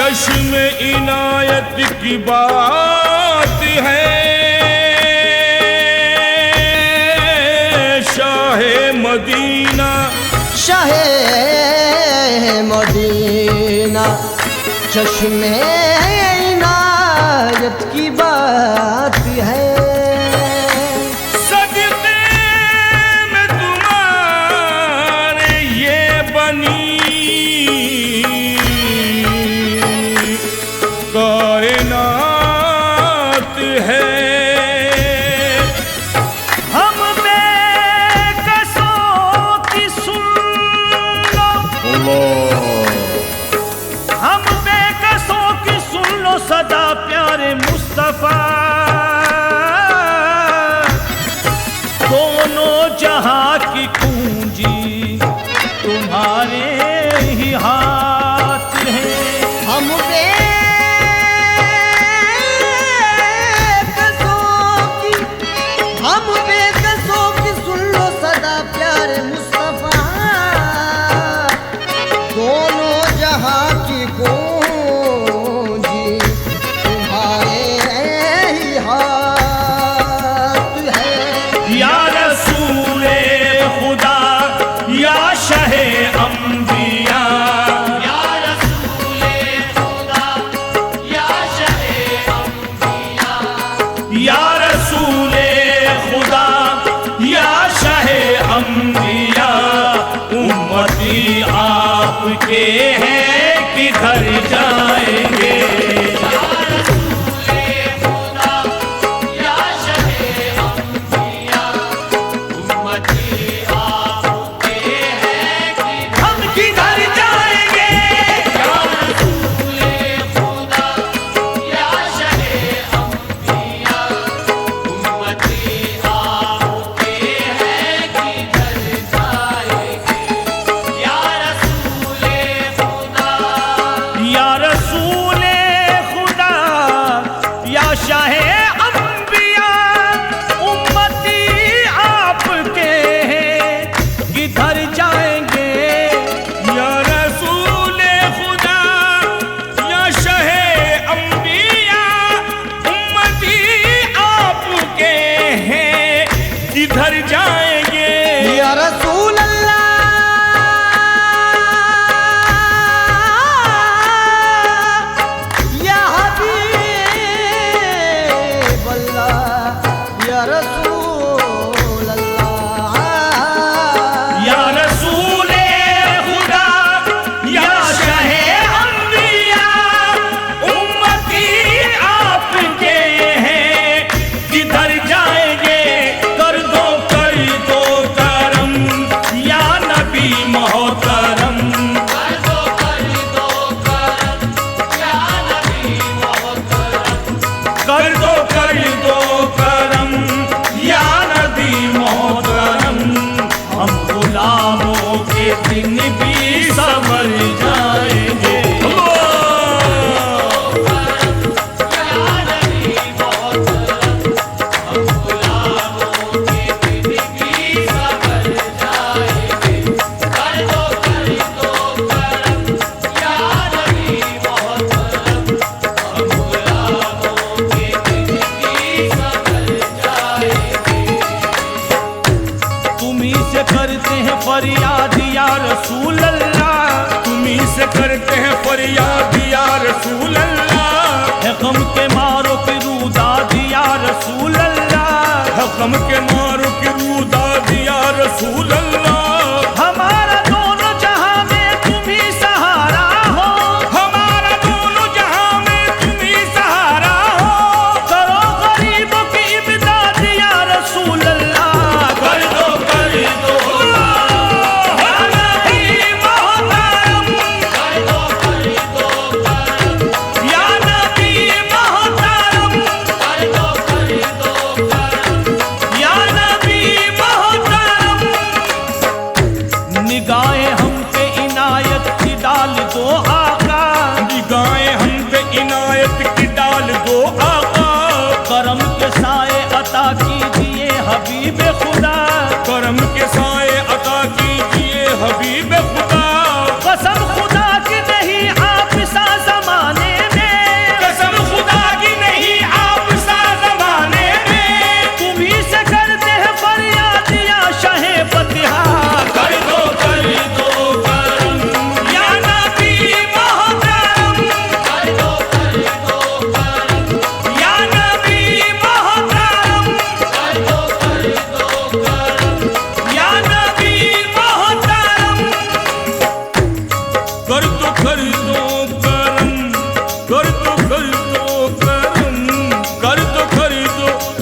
चश्म इनायत की बात है, शाहे मदीना शाहे मदीना चश्मे इनायत की बात है। सजदे में तुम्हारे ये बनी कायनात है। हम बेकसों की सुन लो, हम बेकसों की सुन लो सदा प्यारे मुस्तफा। दोनों जहां की पूंजी तुम्हारे ही हाथ है। हम बेकसों की सुन लो सदा प्यारे मुस्तफा। दोनों जहां की पूंजी तुम्हारे ही हाथ है। या रसूले खुदा या शहे अंबिया, या रसूले खुदा या शहे अंबिया, या रसूले खुदा या शहे अंबिया। उम्मती आपके हैं किधर जाएंगे। या रसूले खुदा या शहे अंबिया, उम्मती आपके हैं हम किधर जाएंगे। या रसूले खुदा या शहे अंबिया, उम्मती आपके हैं किधर जाएंगे। या रसूले खुदा या रसूले खुदा या शाहे अंबिया, उम्मती आपके हैं किधर जाएंगे। या रसूले खुदा या शहे अंबिया, उम्मती आपके हैं किधर जाएंगे। या रसूल अल्लाह या हबीब अल्लाह या रसूल अल्लाह। या रसूले खुदा या शहे अंबिया, उम्मती आपके हैं किधर जाएंगे। कर दो करम या नबी मोहतरम, कर दो करम या नबी मोहतरम, कर दो करम या नबी मोहतरम। हम गुलामों के दिन भी संभल जाएंगे। तुम्ही से करते हैं फरियाद या रसूल अल्लाह, तुम्ही से करते हैं फरियाद या रसूल अल्लाह। है गम के मारो के रूदाद या रसूल अल्लाह, है गम के मारो की रूदाद या रसूल अल्लाह। हमारा दोनों जहां में तुम्ही सहारा हो, हमारा दोनों जहां में तुम्ही सहारा हो। करो गरीबों की इमदाद या रसूल अल्लाह। कर दो या नबी मोहतरम, कर दो या नबी मोहतरम, कर दो या नबी मोहतरम।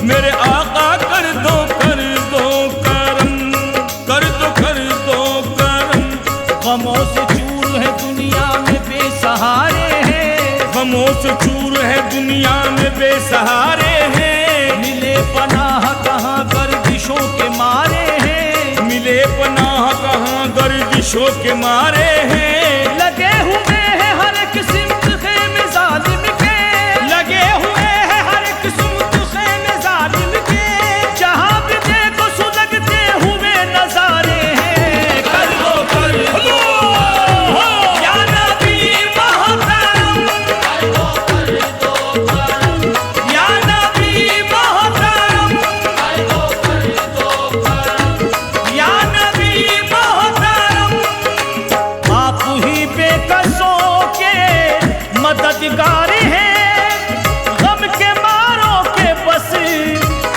मेरे आका कर दो करम, कर दो करम। गमों से चूर है दुनिया में बेसहारे हैं, गमों से चूर है दुनिया में बेसहारे हैं। मिले पनाह कहाँ गर्दिशों के मारे हैं, मिले पनाह कहाँ गर्दिशों के मारे हैं। लगे हुए हैं हर एक सिमत ख़ैमे ज़ालिम के, लगे हुए हैं हर एक सिमत ख़ैमे ज़ालिम के, जहाँ भी देखो सुलगते हुए नज़ारे हैं। कर दो या नबी मोहतरम, या नबी मोहतरम, या नबी मोहतरम। आप ही बेकसों के मददगार हैं, गम के मारों के बस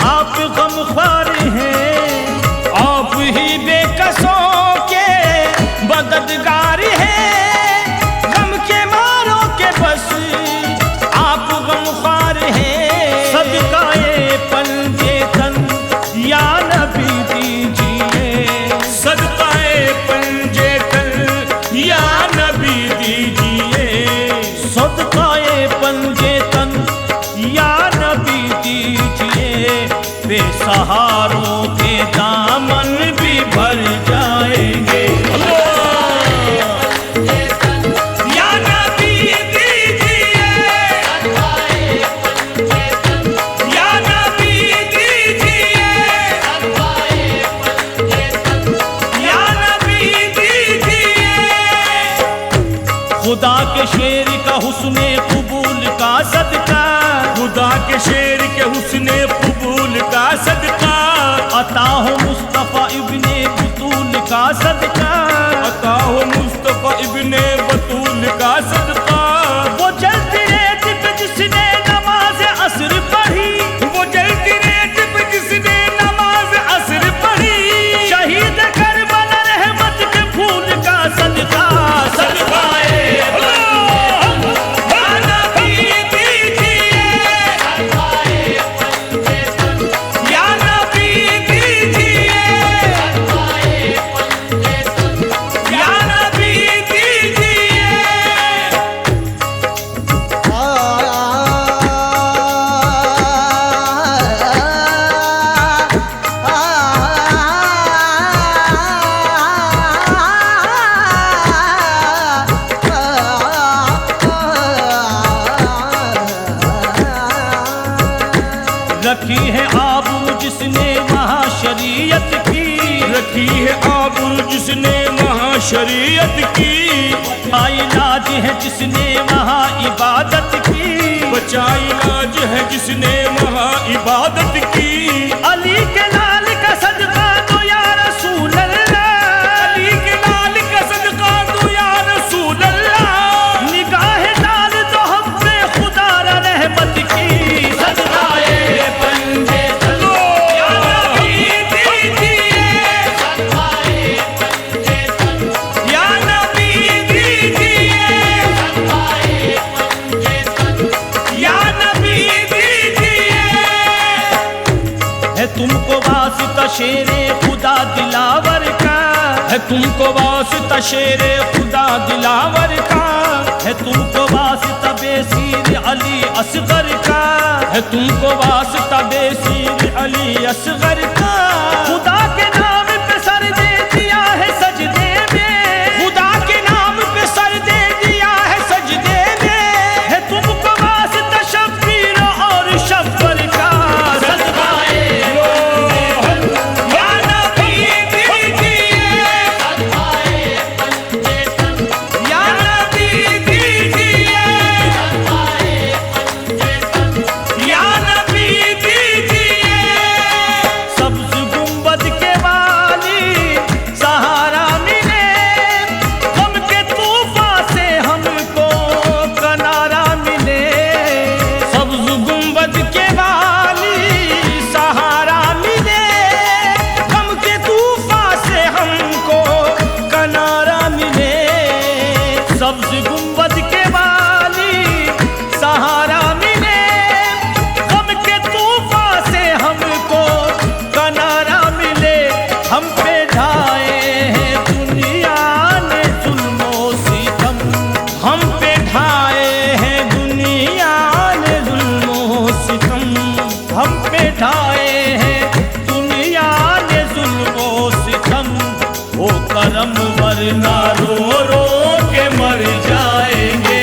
आप गमख्वार हैं। आप ही बेकसों के मददगार हैं, गम के मारों के बस आप गमख्वार हैं। सदकाए पंजे तन या नबी दीजिए, सदकाए पंजे तन या नबी दीजिए। सदकाए पंजे तन या नबी दीजिए। बेसहारों के दामन भी भर जाएंगे। या नबी दीजिए, या नबी दीजिए, या नबी दीजिए। खुदा के शेर का हुस्ने कबूल का सदका, खुदा के शेर के हुस्ने कबूल का सदका। अता हो मुस्तफ़ा इब्ने बतूल का सदका, अता हो मुस्तफा इब्ने बतूल का सदका। वो जलती रेत पे जिसने नमाज असर पढ़ी, वो जलती रेत पे जिसने नमाज असर पढ़ी। शहीद करबला रहमत के फूल का सदका। सदकाए या नबी दीजिए, या नबी दीजिए, या नबी दीजिए। रखी है आबरू जिसने वहाँ शरीयत की, रखी है आबरू जिसने वहाँ शरीयत की। इलाज है जिसने वहाँ इबादत की, बचा इलाज है जिसने वहाँ इबादत की। अली के लाल का सदका दो या रसूल अल्लाह, अली के लाल का सदका दो या रसूल अल्लाह। निगाह डाल दो हम पे खुदा रहमत की। सदकाए पंजे तन या नबी दीजिए, या नबी दीजिए, या नबी दीजिए। है तुमको वास्ता शेरे खुदा दिलावर का, है तुमको वास्ता शेरे खुदा दिलावर का। है तुमको वास्ता बेसीर अली असगर का, है तुमको वास्ता बेसीर अली असगर का। खुदा के नाम पे सर दे दिया है सजदे में, खुदा के नाम पे सर दे दिया है सजदे में। है तुमको वास्ता शब्बीर और शब्बर का। सदकाए या नबी दीजिए, या नबी दीजिए, या नबी दीजिए। सब वरना रो रो के मर जाएंगे।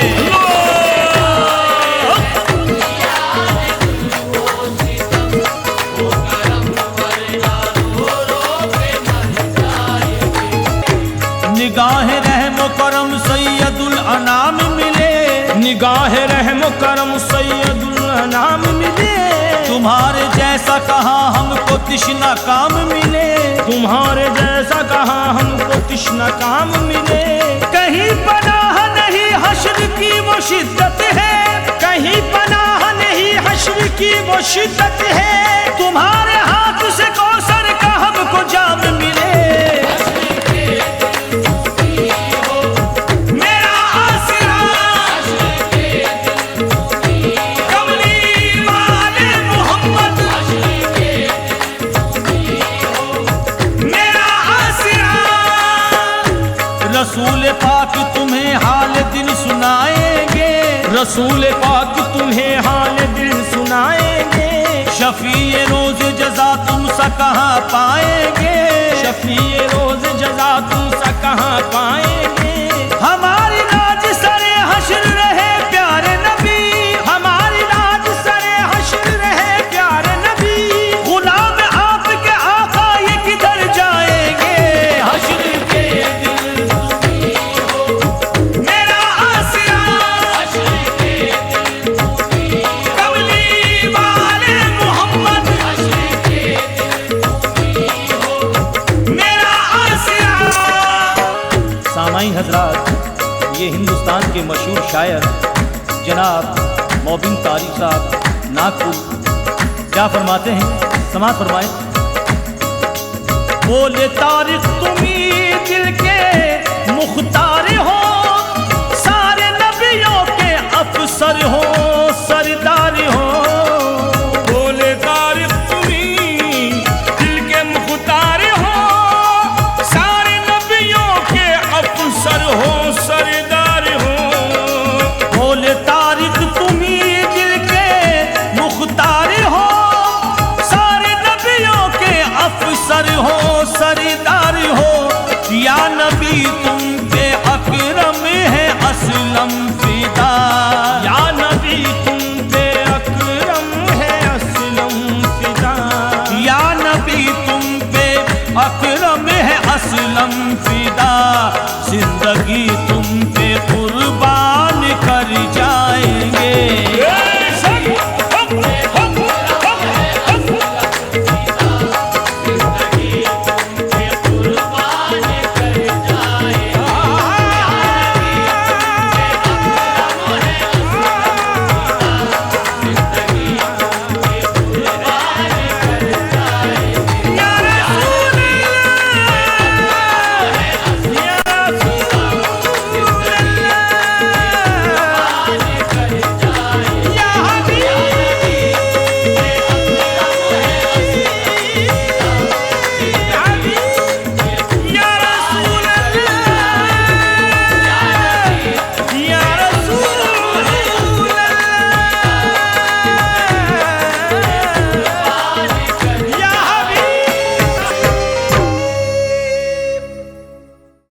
निगाह रहम करम सैयदुल अनाम मिले, निगाह रहम करम सैयदुल अनाम मिले। तुम्हारे जैसा कहाँ हमको तिश्ना काम मिले, तुम्हारे जैसा कहाँ हमको तिश्ना काम मिले। कहीं पनाह नहीं हश्र की वो शिद्दत है, कहीं पनाह नहीं हश्र की वो शिद्दत है। तुम्हारे हाथ से कौसर का हमको जाम मिले। मेरा आसरा कमली वाले मोहम्मद, मेरा आसरा। रसूल पाक तुम्हें हाल दिल सुनाएंगे, रसूल पाक तुम्हें हाल दिल सुनाएंगे। शफीए रोज जजा तुम सा कहाँ पाएंगे, शफीए रोज जजा तुम सा कहाँ पाएंगे। हमारी लाज सरे हश्र रहे प्यारे नबी, हमारी लाज सरे हश्र रहे प्यारे नबी। गुलाम आपके आका ये किधर जाएंगे, हश्र के दिन तुम्ही हो मेरा आसिया, हश्र के दिन तुम्ही हो कमली वाले मोहम्मद, हश्र के दिन तुम्ही हो मेरा आसिया। सामाईन हजरात, ये हिंदुस्तान के मशहूर शायर जनाब मोबिन तारिक साहब नागपुर क्या फरमाते हैं, समाज फरमाए। बोले तारिक तुम्ही दिल के मुख्तार हो, सारे नबियों के अफसर हो, सरदार हो। बोले तारिक तुम्ही दिल के मुख्तार हो, सारे नबियों के अफसर हो, सरदार हो। बोले तारिक तुम्ही दिल के मुख्तार हो, सारे नबियों के अफसर हो, सरदार हो। या नबी तुम पे अकरम है असलम फिदा, या नबी तुम पे अकरम है असलम फिदा। या नबी तुम पे अकरम है असलम फिदा।